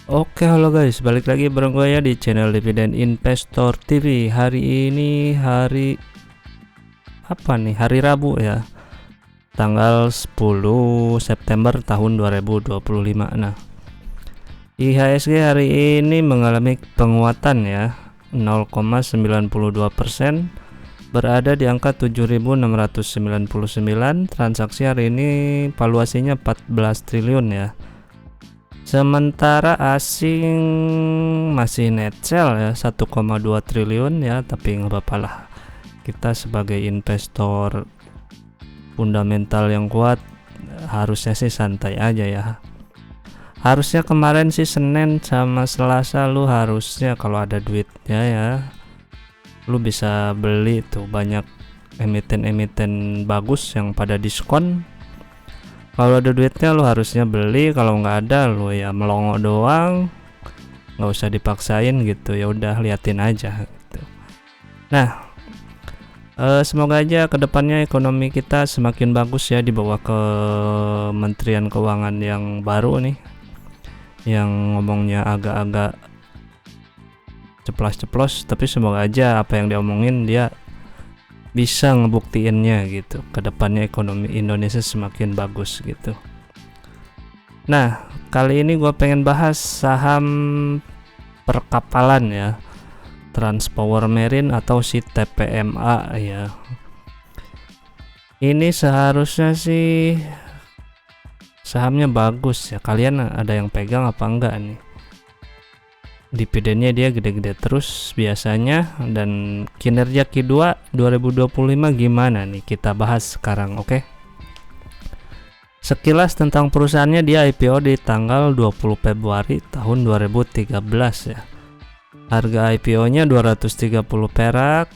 Oke, halo guys, balik lagi bareng gue ya di channel Dividen Investor TV. Hari ini hari apa nih? Hari Rabu ya, tanggal 10 September tahun 2025. Nah, IHSG hari ini mengalami penguatan ya, 0,92%, berada di angka 7.699. Transaksi hari ini valuasinya 14 triliun ya. Sementara asing masih net sell ya 1,2 triliun ya, tapi nggak apa-apa lah. Kita sebagai investor fundamental yang kuat harusnya sih santai aja ya. Harusnya kemarin sih Senin sama Selasa lu harusnya kalau ada duitnya ya, lu bisa beli tuh banyak emiten-emiten bagus yang pada diskon. Kalau ada duitnya lu harusnya beli, kalau nggak ada lu ya melongo doang, nggak usah dipaksain gitu, ya udah liatin aja gitu. Nah, semoga aja kedepannya ekonomi kita semakin bagus ya di bawah Kementerian Keuangan yang baru nih, yang ngomongnya agak-agak ceplas-ceplos, tapi semoga aja apa yang diomongin dia bisa ngebuktiinnya gitu, kedepannya ekonomi Indonesia semakin bagus gitu. Nah, kali ini gue pengen bahas saham perkapalan ya, Transpower Marine atau si TPMA ya. Ini seharusnya sih sahamnya bagus ya. Kalian ada yang pegang apa enggak nih? Dividennya dia gede-gede terus biasanya, dan kinerja Q2 2025 gimana nih, kita bahas sekarang. Oke. Sekilas tentang perusahaannya, dia IPO di tanggal 20 Februari tahun 2013 ya. Harga IPO-nya 230 perak,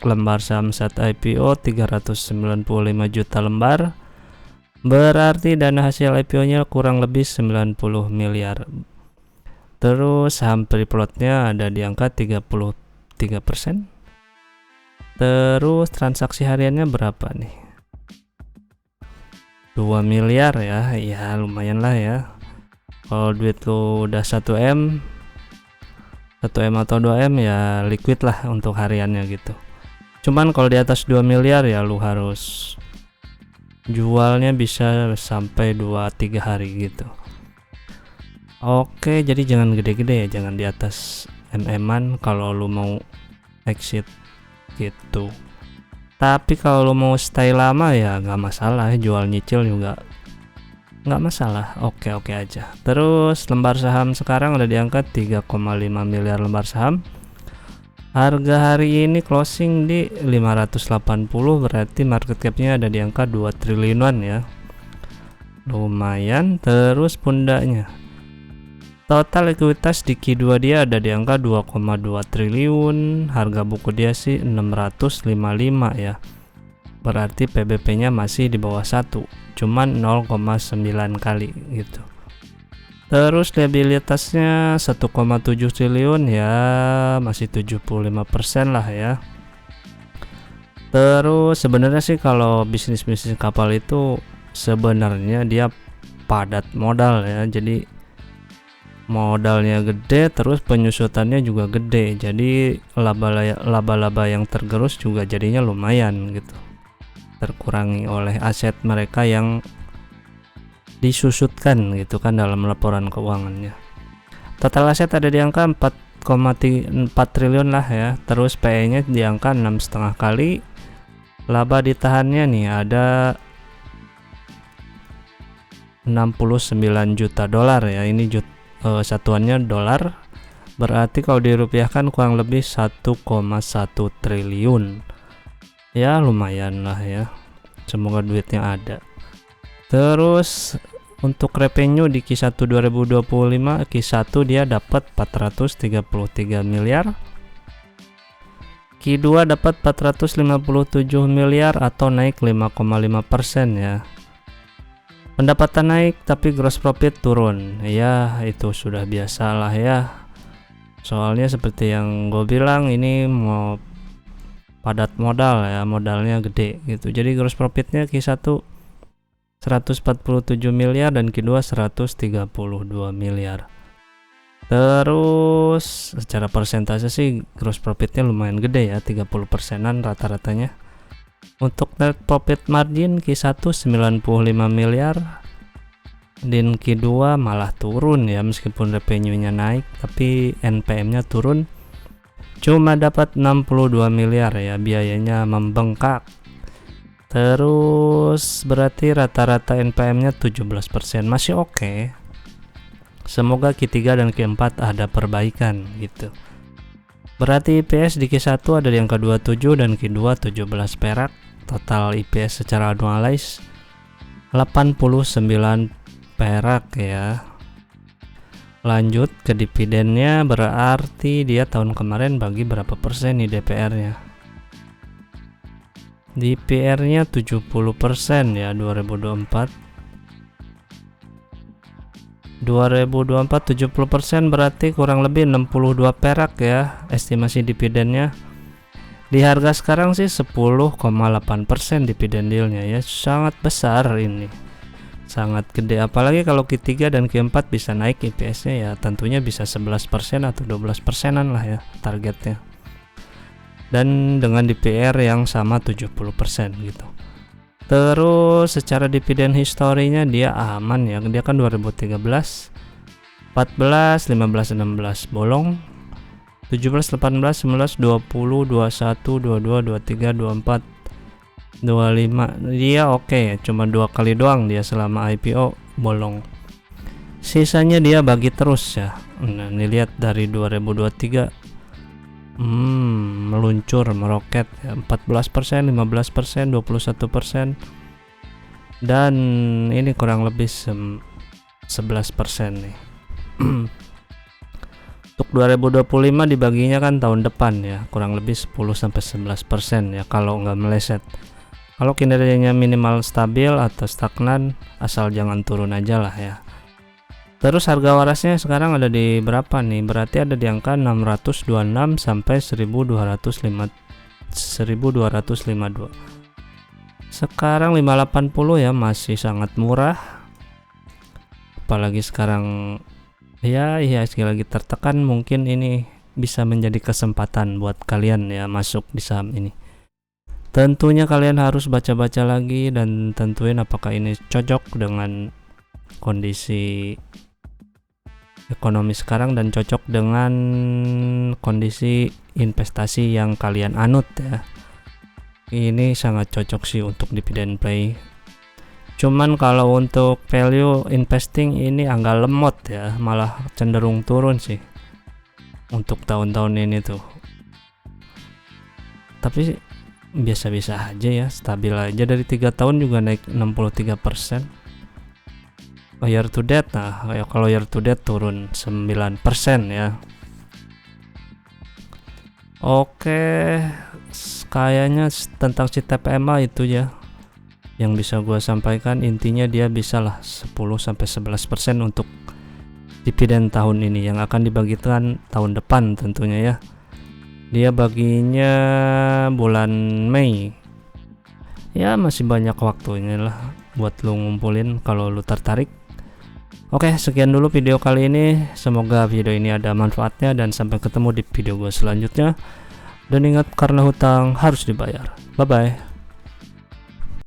lembar saham saat IPO 395 juta lembar. Berarti dana hasil IPO-nya kurang lebih 90 miliar. Terus saham free float-nya ada di angka 33%. Terus transaksi hariannya berapa nih? 2 miliar ya. Ya lumayan lah ya. Kalau duit lu udah 1M atau 2M ya liquid lah untuk hariannya gitu. Cuman kalau di atas 2 miliar ya lu harus jualnya bisa sampai 2-3 hari gitu. Oke, jadi jangan gede-gede ya, jangan di atas MM-an kalau lu mau exit gitu. Tapi kalau lu mau stay lama ya nggak masalah, jual nyicil juga nggak masalah, oke aja. Terus lembar saham sekarang ada di angka 3,5 miliar lembar saham. Harga hari ini closing di 580, berarti market capnya ada di angka 2 triliunan ya, lumayan. Terus pundaknya, total likuiditas di Q2 dia ada di angka 2,2 triliun. Harga buku dia sih 655 ya. Berarti PBP-nya masih di bawah 1, cuman 0,9 kali gitu. Terus liabilitasnya 1,7 triliun ya, masih 75% lah ya. Terus sebenarnya sih kalau bisnis kapal itu sebenarnya dia padat modal ya. Jadi modalnya gede, terus penyusutannya juga gede, jadi laba-laba yang tergerus juga jadinya lumayan gitu, terkurangi oleh aset mereka yang disusutkan gitu kan dalam laporan keuangannya. Total aset ada di angka 4,4 triliun lah ya. Terus PE nya di angka 6,5 kali. Laba ditahannya nih ada 69 juta dolar ya. Ini satuannya dolar, berarti kalau dirupiahkan kurang lebih 1,1 triliun ya, lumayan lah ya, semoga duitnya ada. Terus untuk revenue di Q1 2025, Q1 dia dapat 433 miliar, Q2 dapat 457 miliar atau naik 5,5% ya. Pendapatan naik tapi gross profit turun ya, itu sudah biasa lah ya, soalnya seperti yang gue bilang ini mau padat modal ya, modalnya gede gitu. Jadi gross profitnya Q1 147 miliar dan Q2 132 miliar. Terus secara persentase sih gross profitnya lumayan gede ya, 30%-an rata-ratanya. Untuk net profit margin Q1 95 miliar, dan Q2 malah turun ya, meskipun revenue-nya naik tapi NPM-nya turun, cuma dapat 62 miliar ya, biayanya membengkak. Terus berarti rata-rata NPM-nya 17%, masih oke. Semoga Q3 dan Q4 ada perbaikan gitu. Berarti IPS di Q1 ada yang ke-27 dan Q2 17 perak. Total IPS secara annualize 89 perak ya. Lanjut ke dividennya, berarti dia tahun kemarin bagi berapa persen nih DPR-nya? DPR-nya 70% ya 2024. 70% berarti kurang lebih 62 perak ya estimasi dividennya. Di harga sekarang sih 10,8% dividen yieldnya ya, sangat besar ini, sangat gede. Apalagi kalau Q3 dan Q4 bisa naik IPS-nya ya, tentunya bisa 11% atau 12%-an lah ya targetnya. Dan dengan DPR yang sama 70% gitu. Terus secara dividen historinya dia aman ya, dia kan 2013, 14, 15, 16 bolong, 17, 18, 19, 20, 21, 22, 23, 24, 25. Dia oke ya, cuma 2 kali doang dia selama IPO bolong. Sisanya dia bagi terus ya. Nah, ini lihat dari 2023 meluncur, meroket ya, 14%, 15%, 21%, dan ini kurang lebih 11% nih. Untuk 2025 dibaginya kan tahun depan ya, kurang lebih 10-11% ya kalau nggak meleset. Kalau kinerjanya minimal stabil atau stagnan, asal jangan turun aja lah ya. Terus harga warasnya sekarang ada di berapa nih? Berarti ada di angka 626 sampai 1252. Sekarang 580 ya, masih sangat murah. Apalagi sekarang ya IHSG lagi tertekan, mungkin ini bisa menjadi kesempatan buat kalian ya masuk di saham ini. Tentunya kalian harus baca-baca lagi dan tentuin apakah ini cocok dengan kondisi ekonomi sekarang dan cocok dengan kondisi investasi yang kalian anut ya. Ini sangat cocok sih untuk dividen play. Cuman kalau untuk value investing ini agak lemot ya, malah cenderung turun sih untuk tahun-tahun ini tuh. Tapi biasa-biasa aja ya, stabil aja, dari 3 tahun juga naik 63%. Year to date, nah kalau year to date turun 9% ya. Oke, kayaknya tentang si TPMA itu ya yang bisa gua sampaikan. Intinya dia bisa lah 10-11% untuk dividen tahun ini yang akan dibagikan tahun depan tentunya ya. Dia baginya bulan Mei ya, masih banyak waktunya lah buat lu ngumpulin kalau lu tertarik. Oke, sekian dulu video kali ini. Semoga video ini ada manfaatnya dan sampai ketemu di video gue selanjutnya. Dan ingat, karena hutang harus dibayar. Bye bye.